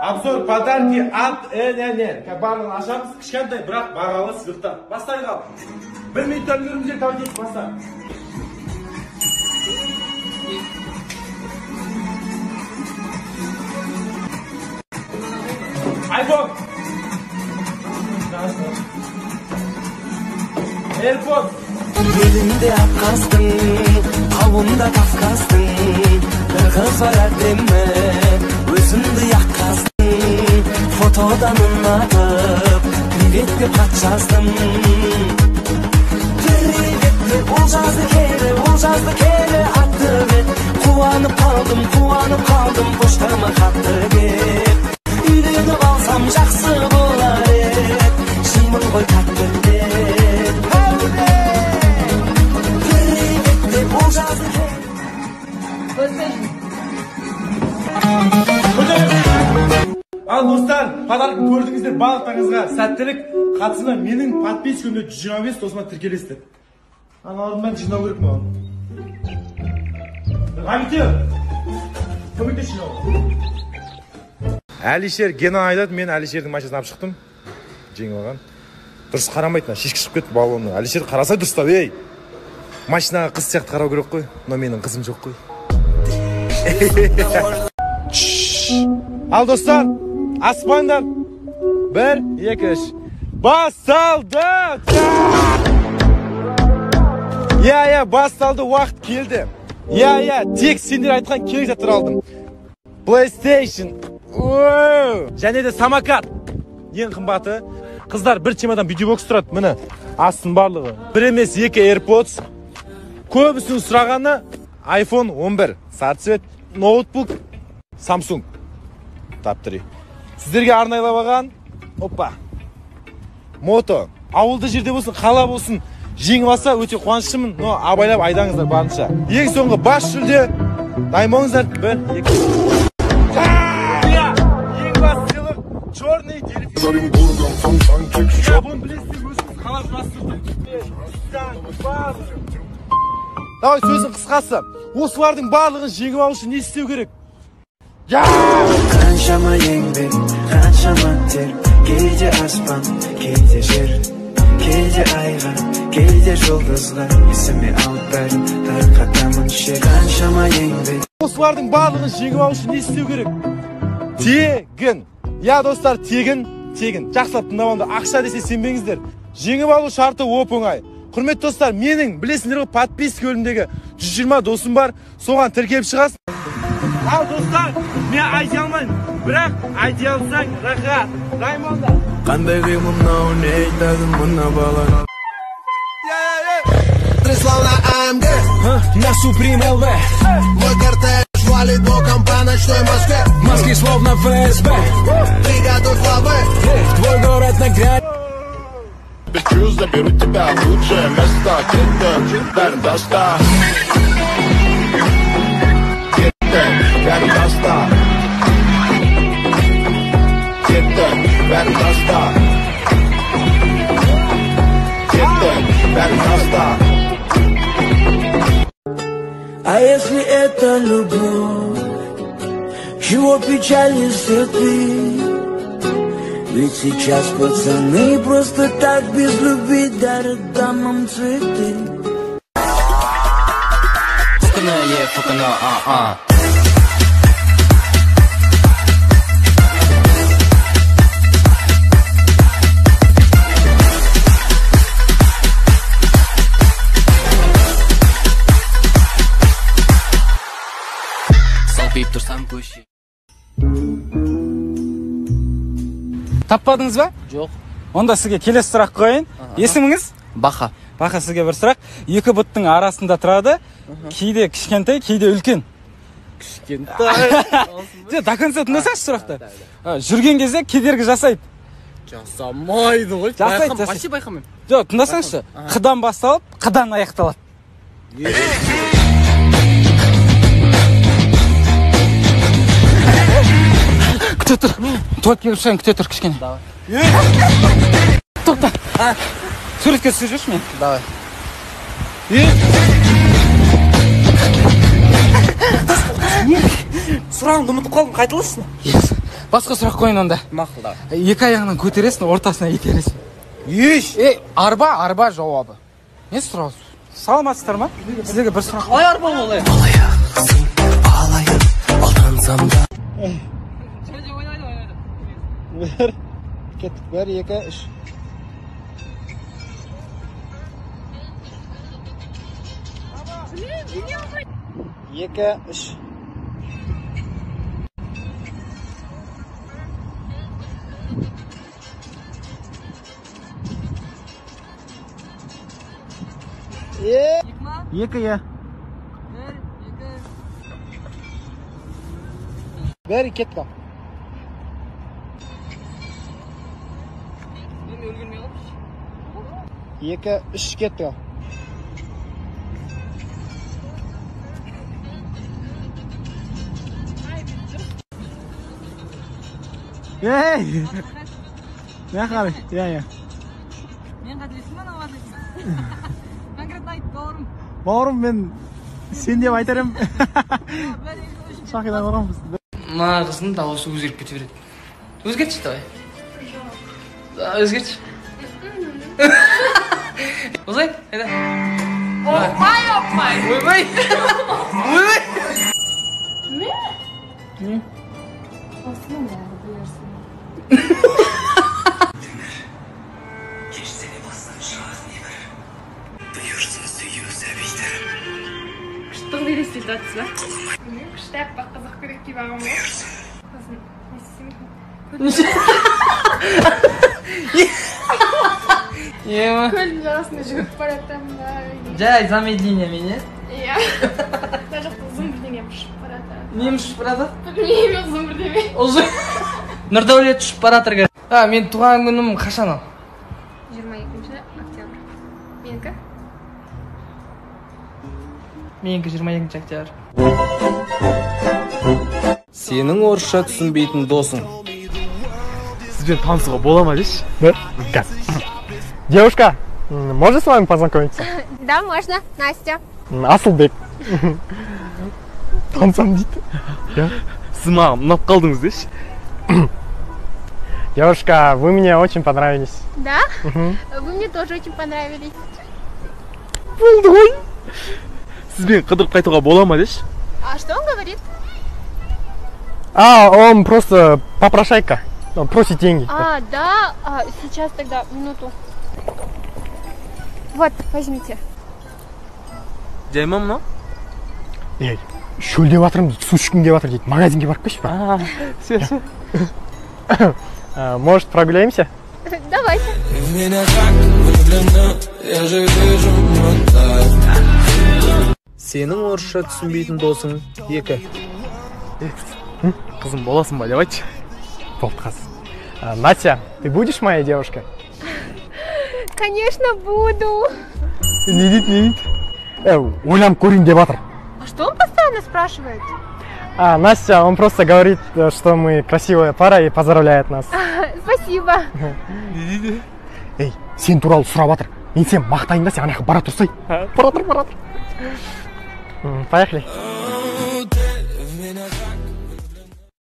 Обзор подарки от ННР. Барлығын ашамыз, кішкентай, бірақ бағалы сыйлықтар. Бастайық ал. 1 минуттан үлгерімізден тәуекел баста. iPhone. AirPods. Elimde yapkastın, kavunda kafkastın. Bir kız var erdeme, özümde yakkastın. Fotodan anlatıp, privet dep xat жаздым. Privet'te ol жазды kere attı bet. Kuvanıp kaldım, boştama xatты kep. Үйленіп алсам жақсы болар ед, жеймін ғой тәтті деп. Privet'te ol жазды kere. Ал достар, подаркын көрдіңіздер, барлықтарыңызға сәттілік. Қатысына менің подпискамда 125 досыма тіркелесіздер. Аналардың бәрін жинау керек ме? Ғабитер, көмекте жинау. Әлишер Генан айтады, мен Әлишердің машинасын алып шықтым. Жеңіп алған. Дұрыс қарамайтын, шешкі шығып кетті балонның. Әлишер қарасай дұрыстап, ей. Машинаға қыз сияқты қарау керек қой, но менің қызым жоқ қой. Ал достар, аспаңдар. 1, 2, 3. Басталды! Басталды, уақыт келді. Тек сендер айтқан керек заттар алдым. PlayStation. Және де самокат. Ең қымбаты. Қыздар бір чемодан видеобокс тұрады. Міне, астын барлығы. 1 емес 2 AirPods. Көбісінің сұрағаны iPhone 11. Сары цвет. Ноутбук. Samsung. Tab 3. Сіздерге арнайлап алған. Опа. Мото. Ауылды жерде болсын, қала болсын, жеңіп алса өте қуаныштымын. Но абайлап айдаңыздар барынша. Ең соңғы бас жүлде. Дайын болыңыздар. 1, 2. Ең бас сыйлық черный дельфин. Бұны білесіздер, өзіңіз қалап жастырдым. Давай сөздің қысқасы. Осылардың барлығын жеңіп алу үшін не істеу керек? Қаншама еңбек, қаншама тер, кейде аспан, кейде жер, кейде айға, кейде жұлдызға, есіме алып бәрін тарқатамын шер. Қаншама еңбек. Осылардың барлығын жеңіп алу үшін не істеу керек? Тегін. Достар, тегін. Жақсылап тыңдап алыңдар. Ақша десе сенбеңіздер. Жеңіп алу шарты оп-оңай. Құрметті достар, менің білесіңдер ғой, подписка бөліміндегі 120 досым бар. Соған тіркеліп шығасың. Ал достар, мен айта алмаймын, бірақ айта алсаң рахат. Раймонда. Қандай қимыл мынау, не айтады мына бала? Словно АМГ На Supreme LV. Мой кортеж валит боком по ночной Москве. Маски словно ФСБ. Бригада славы. Твой город на грани. Хочу, заберу тебя в лучшее место. Дай доста. Дай доста. Дай доста. Дай доста. А если это любовь, чего печали цветы? Ведь сейчас пацаны просто так без любви дарят дамам цветы. Таппадыңыз ба? Жоқ. Онда сізге келесі сұрақ қойайын. Есіміңіз? Баха. Баха, сізге бір сұрақ. Екі бұттың арасында тұрады. Кейде кішкентай, кейде үлкен. Кішкентай. До конца тыңдасаңыз сұрақты. Жүрген кезде кедергі жасайды. Жасамайды ғой. Вообще байқамаймын. Жоқ, тыңдасаңызшы. Қыдан басталып, қыдан аяқталады. Күте тұр. Туат келіп шығайын, күте тұр кішкене. Тоқта. Суретке түсіп жүрші мен? Давай. Сұрағыңды ұмытып қалдым, қайтыласың? Басқа сұрақ қойын онда. Мақұлдау. Екі аяғынан көтересің, ортасына итересің. Еш. Арба жауабы. Не сұрау? Саламатсыздар ма? Сіздерге бір сұрақ. Қалай арба болай? Bir, kettik. 1, 2, 3. Екі, үш. Екі, я. Бір, кетті. Екі, үш кетті. Ей! Ne kadar? Ya. Мен қателесімін ау конкретно айт бауырым. Бауырым, мен сен деп айтарым. Шақидан орамыз. Мына қыздың дауысы өзгеріп кете береді. Өзгертші давай. Өзгертші. Озай, айда. Ойбай. Ойбай. Не? Осының бәрі бұйырсын. Күштің дейді істейді атысы ба? Күшті әппақ қызық керек кей бағым ба? Қызын, Ема. көлдің жағасында жүгіріп баратам да. Жай, замедлениемен, е? Иә. Мына жақта ұзын бірдеңе ұшып баратыр. Не ұшып барады? Білмеймін, ұзын бірдеңе. Ұзын. Нұрдәулет ұшып баратыр. Мен туған күнім қашан ал? 22 октябрь. Менікі? Менікі 22 октябрь. Сенің орысша түсінбейтін досың. Сізбен танысуға бола ма дейші? Да? Девушка, можно с вами познакомиться? Да, можно. Настя. Асылбек. Танысам дейді. Сіз маған ұнап қалдыңыз дейші? Девушка, вы мне очень понравились. Да? Вы мне тоже очень понравились. Болды ғой. Сізбен қыдырып қайтуға бола ма дейші? А что он говорит? Он просто попрошайка. Он просит деньги. Да. Сейчас тогда, минуту. Вот, возьмите. Жай ма мынау? Ей, шөлдеп жатырмын дейді, су ішкім келіп жатыр дейді. Магазинге барып келші ба? Все. Может, прогуляемся? Давайте. Сенің орысша түсінбейтін досың 2. Қызым боласың ба, деп айтшы. Болды, қазір. Настя, ты будешь моей девушкой? Конечно, буду. Не дейді. Ойланып көрейін деп жатыр. А что он постоянно спрашивает? Настя, он просто говорит, что мы красивая пара и поздравляет нас. Спасибо. Ей, сен туралы сұрап жатыр. Мен сен мақтайын да, сен ана жаққа бара тұрсай. Бара тұр. Поехали.